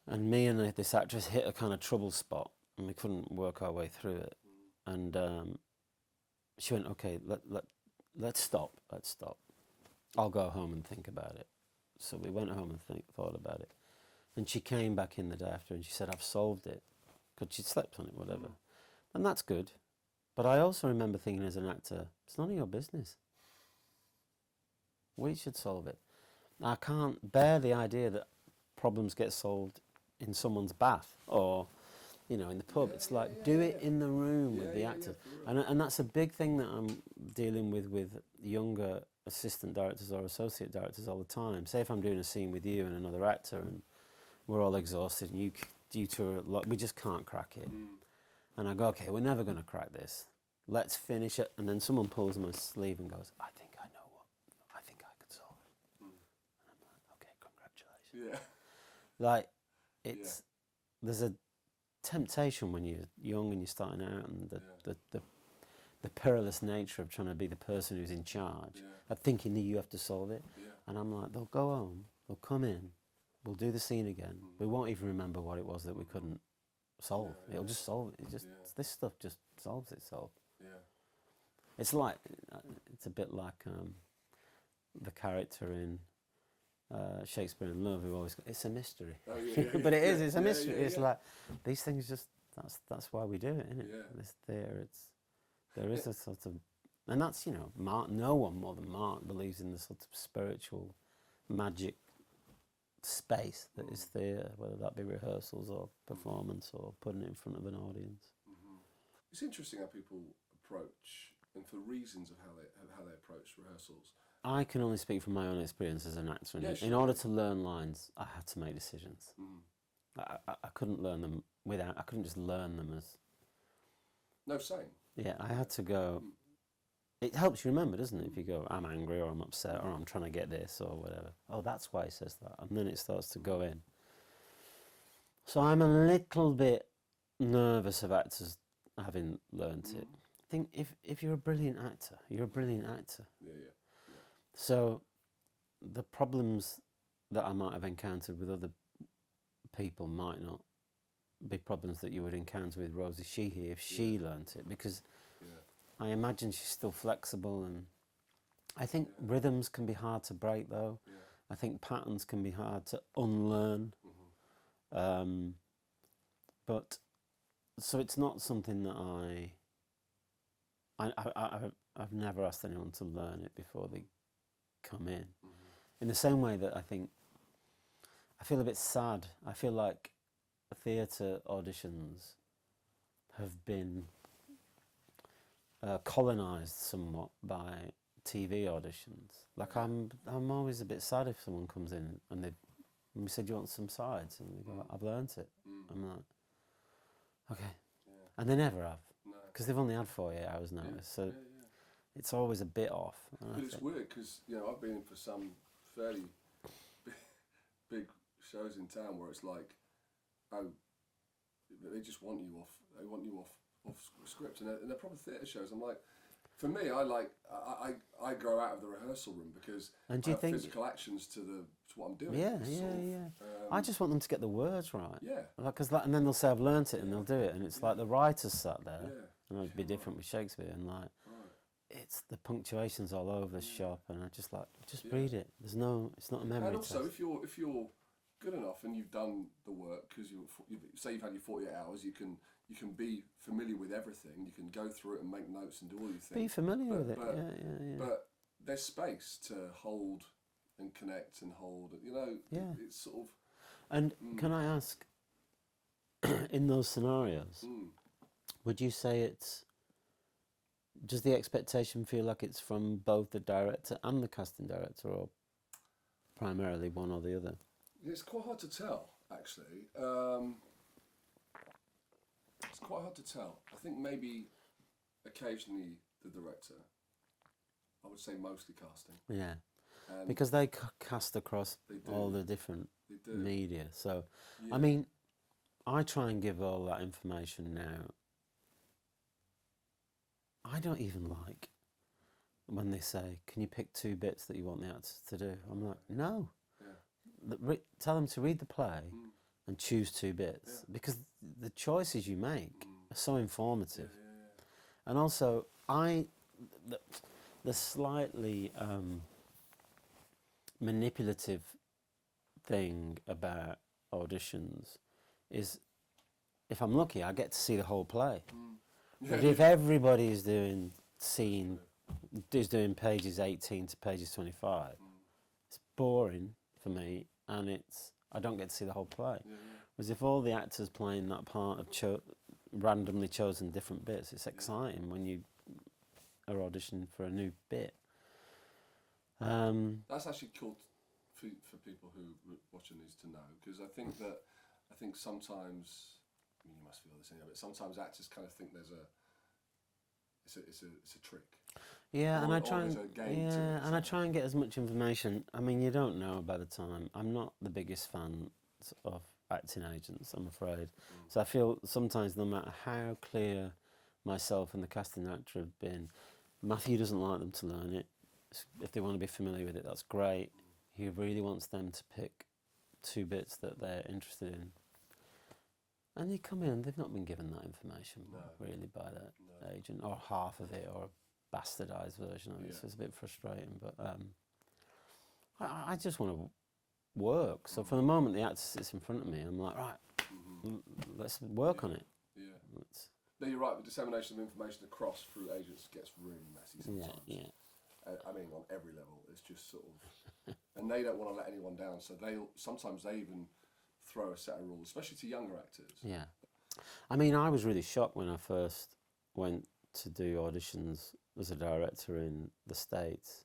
And me and this actress hit a kind of trouble spot, and we couldn't work our way through it. And she went, okay, let's stop. I'll go home and think about it. So we went home and thought about it. And she came back in the day after and she said, I've solved it. Because she'd slept on it, whatever. And that's good. But I also remember thinking as an actor, it's none of your business. We should solve it. I can't bear the idea that problems get solved in someone's bath or, in the pub. It's like, do it in the room with the actors. And that's a big thing that I'm dealing with younger assistant directors or associate directors all the time. Say if I'm doing a scene with you and another actor and we're all exhausted and you two are we just can't crack it. And I go, okay, we're never going to crack this. Let's finish it. And then someone pulls my sleeve and goes, I think I know what. I think I could solve it. And I'm like, okay, congratulations. Yeah. Like, there's a temptation when you're young and you're starting out, and the perilous nature of trying to be the person who's in charge, of thinking that you have to solve it. Yeah. And I'm like, they'll go home, they'll come in, we'll do the scene again. We won't even remember what it was that we couldn't solve. It'll just solve it. This stuff just solves itself. Yeah. It's like, it's a bit like the character in Shakespeare in Love, who always it's a mystery. Oh, yeah, but it is, it's a yeah, mystery. yeah, It's yeah. like these things just that's why we do it, isn't it? Yeah. This theatre, there is a sort of, and that's Mark. No one more than Mark believes in the sort of spiritual magic space that is theatre, whether that be rehearsals or performance or putting it in front of an audience. It's interesting how people approach, and for reasons of how they approach rehearsals. I can only speak from my own experience as an actor. Yeah, In order to learn lines, I had to make decisions. I couldn't learn them I couldn't just learn them as... No, same. Yeah, I had to go... It helps you remember, doesn't it? If you go, I'm angry or I'm upset or I'm trying to get this or whatever. Oh, that's why he says that. And then it starts to go in. So I'm a little bit nervous of actors having learnt it. I think if you're a brilliant actor, you're a brilliant actor. Yeah. So the problems that I might have encountered with other people might not be problems that you would encounter with Rosie Sheehy if she learnt it, because I imagine she's still flexible, and I think rhythms can be hard to break though. I think patterns can be hard to unlearn. But so it's not something that I've never asked anyone to learn it before they come in. In the same way that I feel a bit sad. I feel like theatre auditions have been colonised somewhat by TV auditions. Like I'm always a bit sad if someone comes in and we said, "Do you want some sides?" And they go, "I've learnt it." I'm like, okay, and they never have, because they've only had 48 hours notice. So it's always a bit off. But it's weird because I've been in for some fairly big shows in town where it's like, oh, they just want you off. They want you off script, and they're proper theatre shows. I'm like, for me, I grow out of the rehearsal room because and do I you have think physical actions to what I'm doing. Yeah. I just want them to get the words right. Yeah. And then they'll say, "I've learnt it," and they'll do it, and it's like the writers sat there. And it'd be different with Shakespeare, and like, it's the punctuation's all over the shop, and I just read it. It's not a memory And also, test. if you're good enough and you've done the work, because say you've had your 48 hours, you can be familiar with everything. You can go through it and make notes and do all these things. Be familiar with it. But there's space to hold and connect and hold. It's sort of. And can I ask, in those scenarios, would you say does the expectation feel like it's from both the director and the casting director, or primarily one or the other? It's quite hard to tell, actually. It's quite hard to tell. I think maybe occasionally the director. I would say mostly casting. Yeah, because they cast across all the different They do. media. So, I mean, I try and give all that information now. I don't even like when they say, "Can you pick 2 bits that you want the actors to do?" I'm like, no. Tell them to read the play and choose 2 bits, because the choices you make are so informative. And also, the slightly manipulative thing about auditions is, if I'm lucky, I get to see the whole play. But if everybody's doing pages 18 to pages 25, it's boring for me, and I don't get to see the whole play. Whereas if all the actors playing that part have randomly chosen different bits, it's exciting when you are auditioning for a new bit. That's actually cool for people who are watching these to know, because I think sometimes, I mean, you must feel this anyway, but sometimes actors kind of think it's a trick. Yeah, and I try and get as much information. I mean, you don't know by the time. I'm not the biggest fan of acting agents, I'm afraid. So I feel sometimes, no matter how clear myself and the casting director have been, Matthew doesn't like them to learn it. If they want to be familiar with it, that's great. He really wants them to pick two bits that they're interested in. And they come in, they've not been given that information really by that agent, or half of it, or a bastardised version of it. So it's a bit frustrating. But I just want to work. So from the moment the actor sits in front of me, I'm like, right, let's work on it. Yeah. No, you're right. The dissemination of information across through agents gets really messy sometimes. Yeah. I mean, on every level, it's just sort of, and they don't want to let anyone down. So sometimes they even throw a set of rules, especially to younger actors. Yeah. I mean, I was really shocked when I first went to do auditions as a director in the States.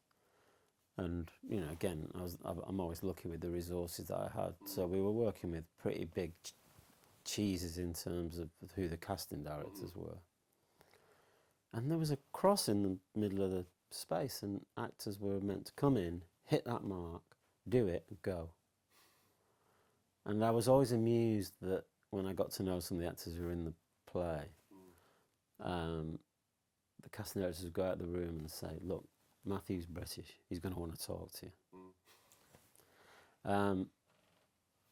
And, you know, again, I'm always lucky with the resources that I had. So we were working with pretty big cheeses in terms of who the casting directors were. And there was a cross in the middle of the space, and actors were meant to come in, hit that mark, do it, and go. And I was always amused that when I got to know some of the actors who were in the play, the casting directors would go out of the room and say, look, Matthew's British, he's going to want to talk to you.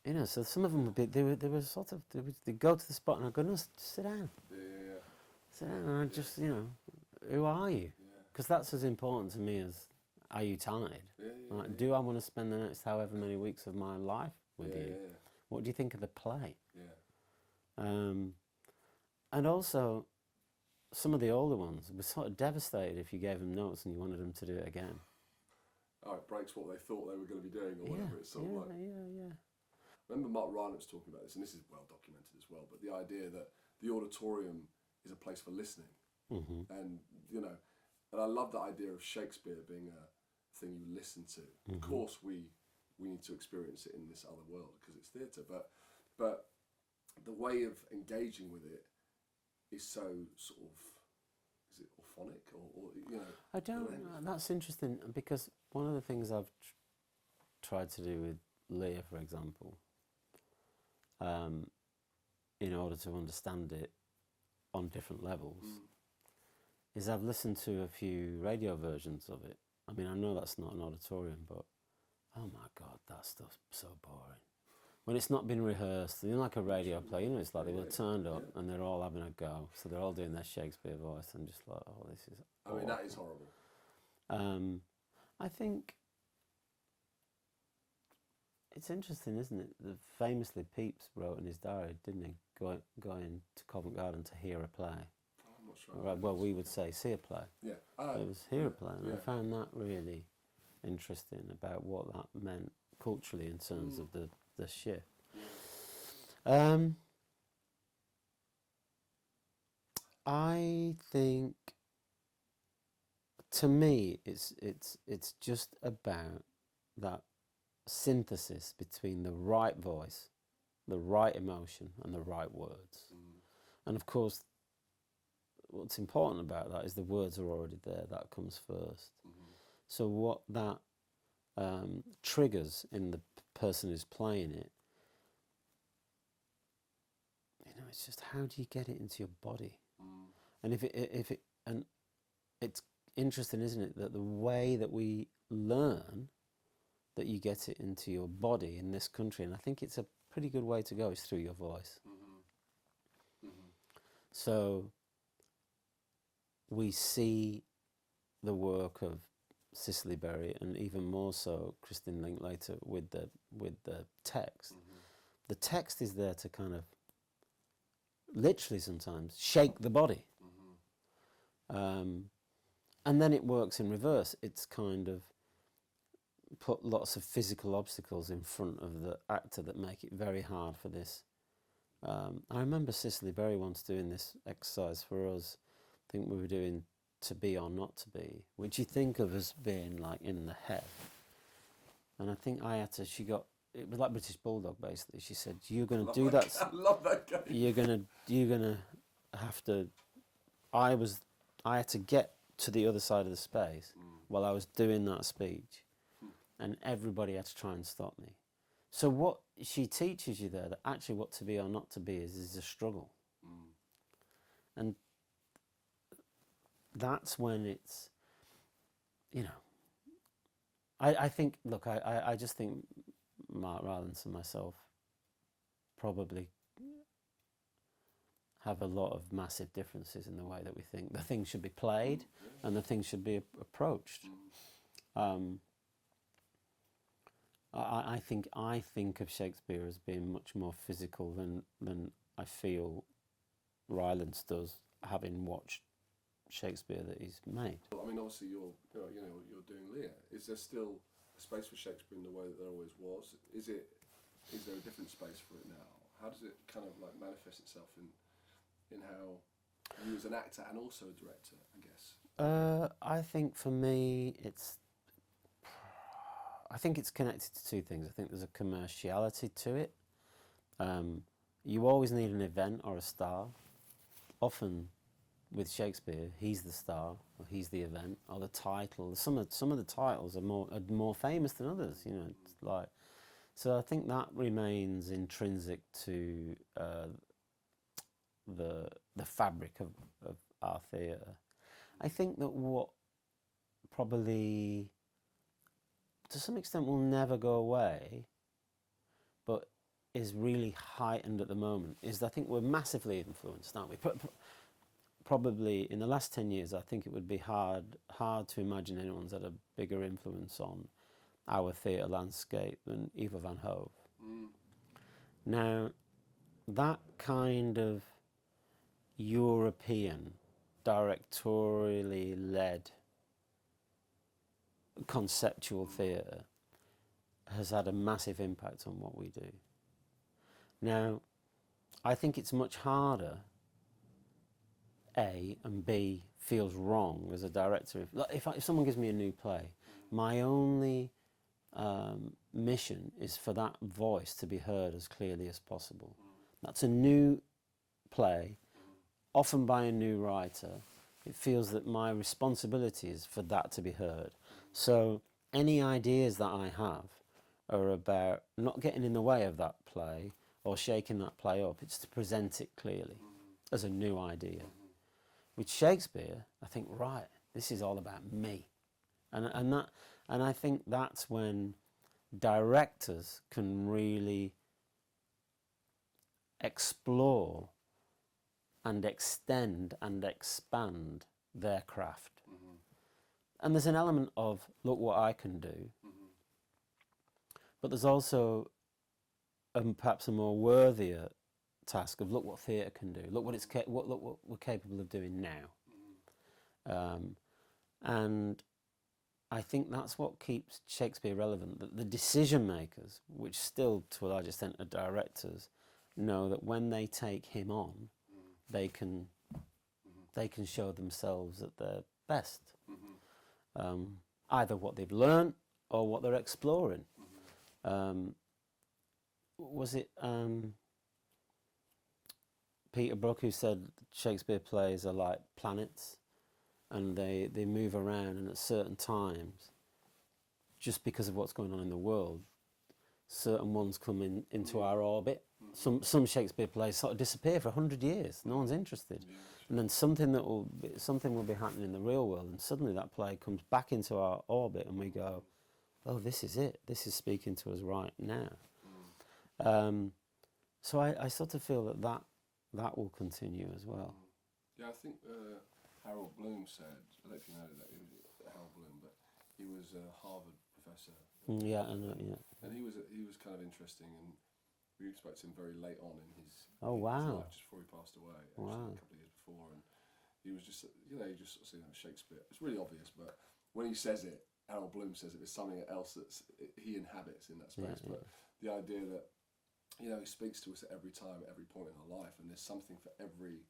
You know, so some of them would be, they were sort of, they'd go to the spot and I'd go, no, sit down. Sit down, and I'd just, you know, who are you? Because that's as important to me as, are you talented? Like, do I want to spend the next however many weeks of my life with you? What do you think of the play? And also, some of the older ones were sort of devastated if you gave them notes and you wanted them to do it again. Oh, it breaks what they thought they were going to be doing, or whatever. It's sort of like. I remember Mark Ryan was talking about this, and this is well documented as well. But the idea that the auditorium is a place for listening, and you know, and I love the idea of Shakespeare being a thing you listen to. Of course, we need to experience it in this other world because it's theatre, but the way of engaging with it is so sort of, is it orphonic or you know? I don't know. That's interesting, because one of the things I've tried to do with Lear, for example, in order to understand it on different levels, is I've listened to a few radio versions of it. I mean, I know that's not an auditorium, but oh my God, that stuff's so boring. When it's not been rehearsed, you know, like a radio play, you know, it's like they were turned up and they're all having a go. So they're all doing their Shakespeare voice and just like, oh, this is awful. I mean, that is horrible. I think it's interesting, isn't it? That famously Pepys wrote in his diary, didn't he, going to Covent Garden to hear a play. I'm not sure. Right, well, we would say see a play. Yeah. It was hear a play. And I found that really interesting about what that meant culturally in terms of the shift. I think, to me, it's just about that synthesis between the right voice, the right emotion, and the right words. And of course, what's important about that is the words are already there. That comes first. So what that triggers in the person who's playing it, you know, it's just, how do you get it into your body? And and it's interesting, isn't it, that the way that we learn that you get it into your body in this country, and I think it's a pretty good way to go, is through your voice. So we see the work of Cicely Berry, and even more so Christine Linklater with the text. The text is there to kind of literally sometimes shake the body, and then it works in reverse. It's kind of put lots of physical obstacles in front of the actor that make it very hard for this. I remember Cicely Berry once doing this exercise for us. I think we were doing To Be or Not to Be, which you think of as being like in the head. And I think it was like British Bulldog basically. She said, "You're going to do that. I love that game. You're gonna have to." I had to get to the other side of the space while I was doing that speech, and everybody had to try and stop me. So what she teaches you there, that actually what to be or not to be is a struggle, and that's when it's, I think, look, I just think Mark Rylance and myself probably have a lot of massive differences in the way that we think the thing should be played and the thing should be approached. I think of Shakespeare as being much more physical than I feel Rylance does, having watched Shakespeare that he's made. I mean, obviously you're doing Lear. Is there still a space for Shakespeare in the way that there always was? Is there a different space for it now? How does it kind of like manifest itself in how you as an actor and also a director, I guess? I think for me it's connected to two things. I think there's a commerciality to it. You always need an event or a star. Often with Shakespeare, he's the star, or he's the event, or the title. Some of the titles are more famous than others. It's like, so I think that remains intrinsic to the fabric of our theatre. I think that what probably, to some extent, will never go away, but is really heightened at the moment, is I think we're massively influenced, aren't we? Probably in the last 10 years, I think it would be hard to imagine anyone's had a bigger influence on our theatre landscape than Eva van Hove. Now, that kind of European, directorially led conceptual theatre has had a massive impact on what we do. Now, I think it's much harder, A, and B, feels wrong as a director. If someone gives me a new play, my only mission is for that voice to be heard as clearly as possible. That's a new play, often by a new writer. It feels that my responsibility is for that to be heard. So any ideas that I have are about not getting in the way of that play or shaking that play up. It's to present it clearly as a new idea. With Shakespeare, I think, right, this is all about me. And I think that's when directors can really explore and extend and expand their craft. And there's an element of, look what I can do, but there's also perhaps a more worthier task of, look what theatre can do, look what we're capable of doing now. And I think that's what keeps Shakespeare relevant, that the decision makers, which still to a large extent are directors, know that when they take him on, they can show themselves at their best. Either what they've learned or what they're exploring. Was it Peter Brook who said Shakespeare plays are like planets, and they move around, and at certain times, just because of what's going on in the world, certain ones come into our orbit. Some Shakespeare plays sort of disappear for 100 years. No one's interested. And then something will be happening in the real world, and suddenly that play comes back into our orbit, and we go, oh, this is it. This is speaking to us right now. So I sort of feel that will continue as well. Yeah, I think Harold Bloom said, I don't know if you know that, Harold Bloom, but He was a Harvard professor. Yeah, I know. Yeah. And he was kind of interesting, and we spoke to him very late on in his Oh his wow. life, just before he passed away. Actually, Wow. a couple of years before, and he was just you just sort of saying Shakespeare. It's really obvious, but when he says it, Harold Bloom says it. There's something else he inhabits in that space. Yeah, But the idea that he speaks to us at every time, at every point in our life, and there's something for every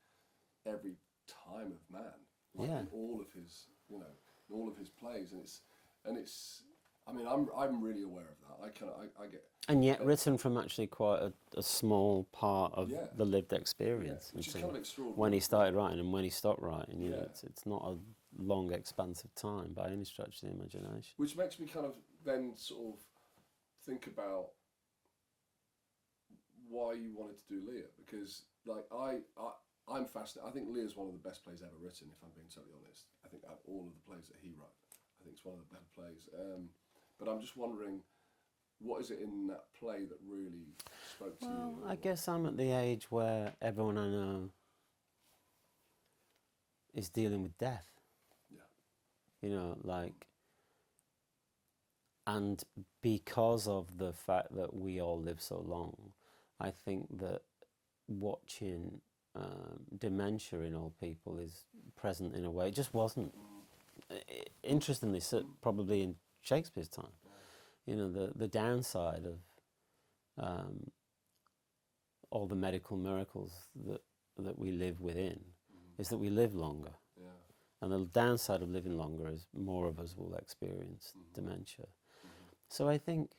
time of man, like Yeah. in all of his in all of his plays, and it's. I mean, I'm really aware of that. I get. And yet written from actually quite a small part of Yeah. the lived experience. Which is And kind of extraordinary. when he started writing and when he stopped writing, Yeah. it's not a long expanse of time by any stretch of the imagination. Which makes me kind of then sort of think about why you wanted to do Lear, because like I'm fascinated. I think Lear's one of the best plays ever written, if I'm being totally honest. I think out of all of the plays that he wrote, I think it's one of the better plays. But I'm just wondering, what is it in that play that really spoke to Well, you? I guess I'm at the age where everyone I know is dealing with death. Yeah. And because of the fact that we all live so long, I think that watching dementia in old people is present in a way. It just wasn't. Interestingly, probably in Shakespeare's time, the downside of all the medical miracles that we live within is that we live longer. Yeah. And the downside of living longer is more of us will experience dementia. So I think,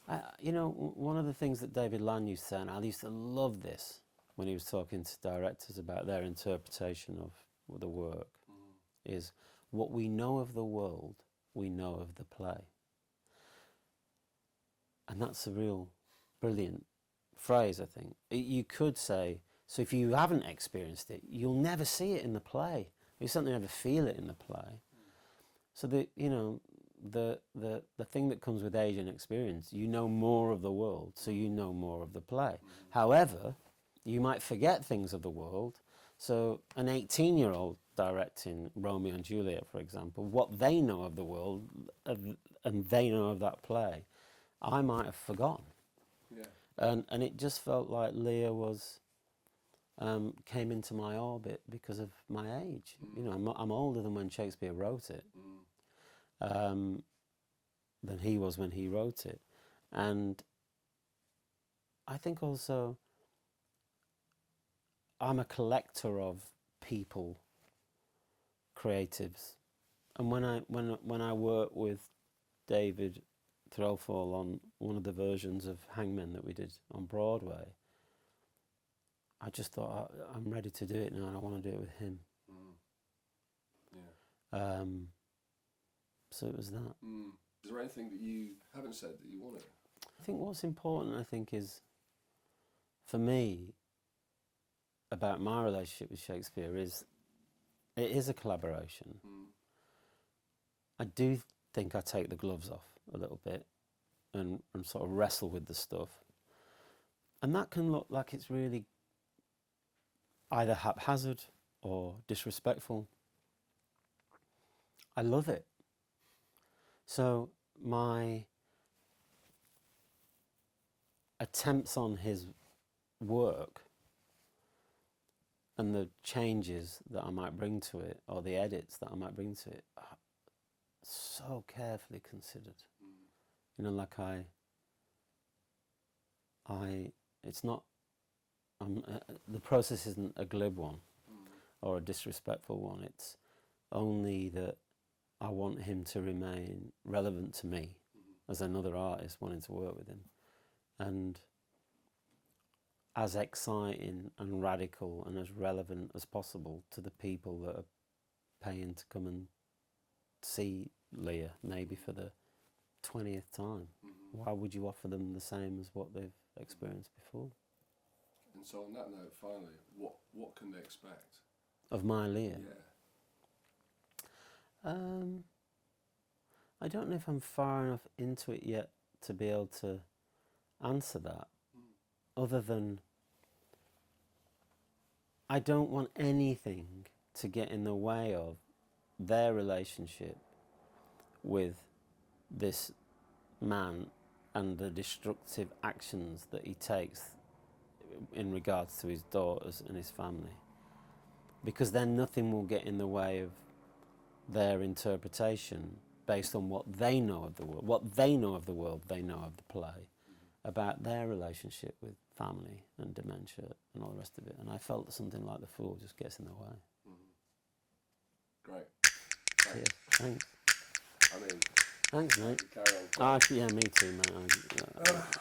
one of the things that David Land used to say, and I used to love this when he was talking to directors about their interpretation of the work, is what we know of the world, we know of the play. And that's a real brilliant phrase, I think. You could say, so if you haven't experienced it, you'll never see it in the play. You certainly never feel it in the play. So the thing that comes with age and experience, you know more of the world, so you know more of the play. However, you might forget things of the world. So an 18-year-old directing Romeo and Juliet, for example, what they know of the world and they know of that play, I might have forgotten. Yeah. And it just felt like Lear came into my orbit because of my age. I'm older than when Shakespeare wrote it, than he was when he wrote it. And I think also I'm a collector of people, creatives. And when I worked with David Threlfall on one of the versions of Hangmen that we did on Broadway, I just thought, I'm ready to do it now and I want to do it with him. Yeah. So it was that. Is there anything that you haven't said that you wanted? I think what's important, is, for me, about my relationship with Shakespeare is, it is a collaboration. I do think I take the gloves off a little bit and sort of wrestle with the stuff. And that can look like it's really either haphazard or disrespectful. I love it. So my attempts on his work and the changes that I might bring to it, or the edits that I might bring to it, are so carefully considered. It's not, the process isn't a glib one or a disrespectful one. It's only that I want him to remain relevant to me as another artist wanting to work with him, and as exciting and radical and as relevant as possible to the people that are paying to come and see Lear, maybe for the 20th time. Why would you offer them the same as what they've experienced before? And so on that note, finally, what can they expect? Of my Lear? Yeah. I don't know if I'm far enough into it yet to be able to answer that, other than I don't want anything to get in the way of their relationship with this man and the destructive actions that he takes in regards to his daughters and his family. Because then nothing will get in the way of their interpretation based on what they know of the world, they know of the play, about their relationship with family and dementia and all the rest of it. And I felt that something like The Fool just gets in the way. Great. Cheers. Thanks. I mean, Thanks, mate. carry on. Yeah, me too, mate.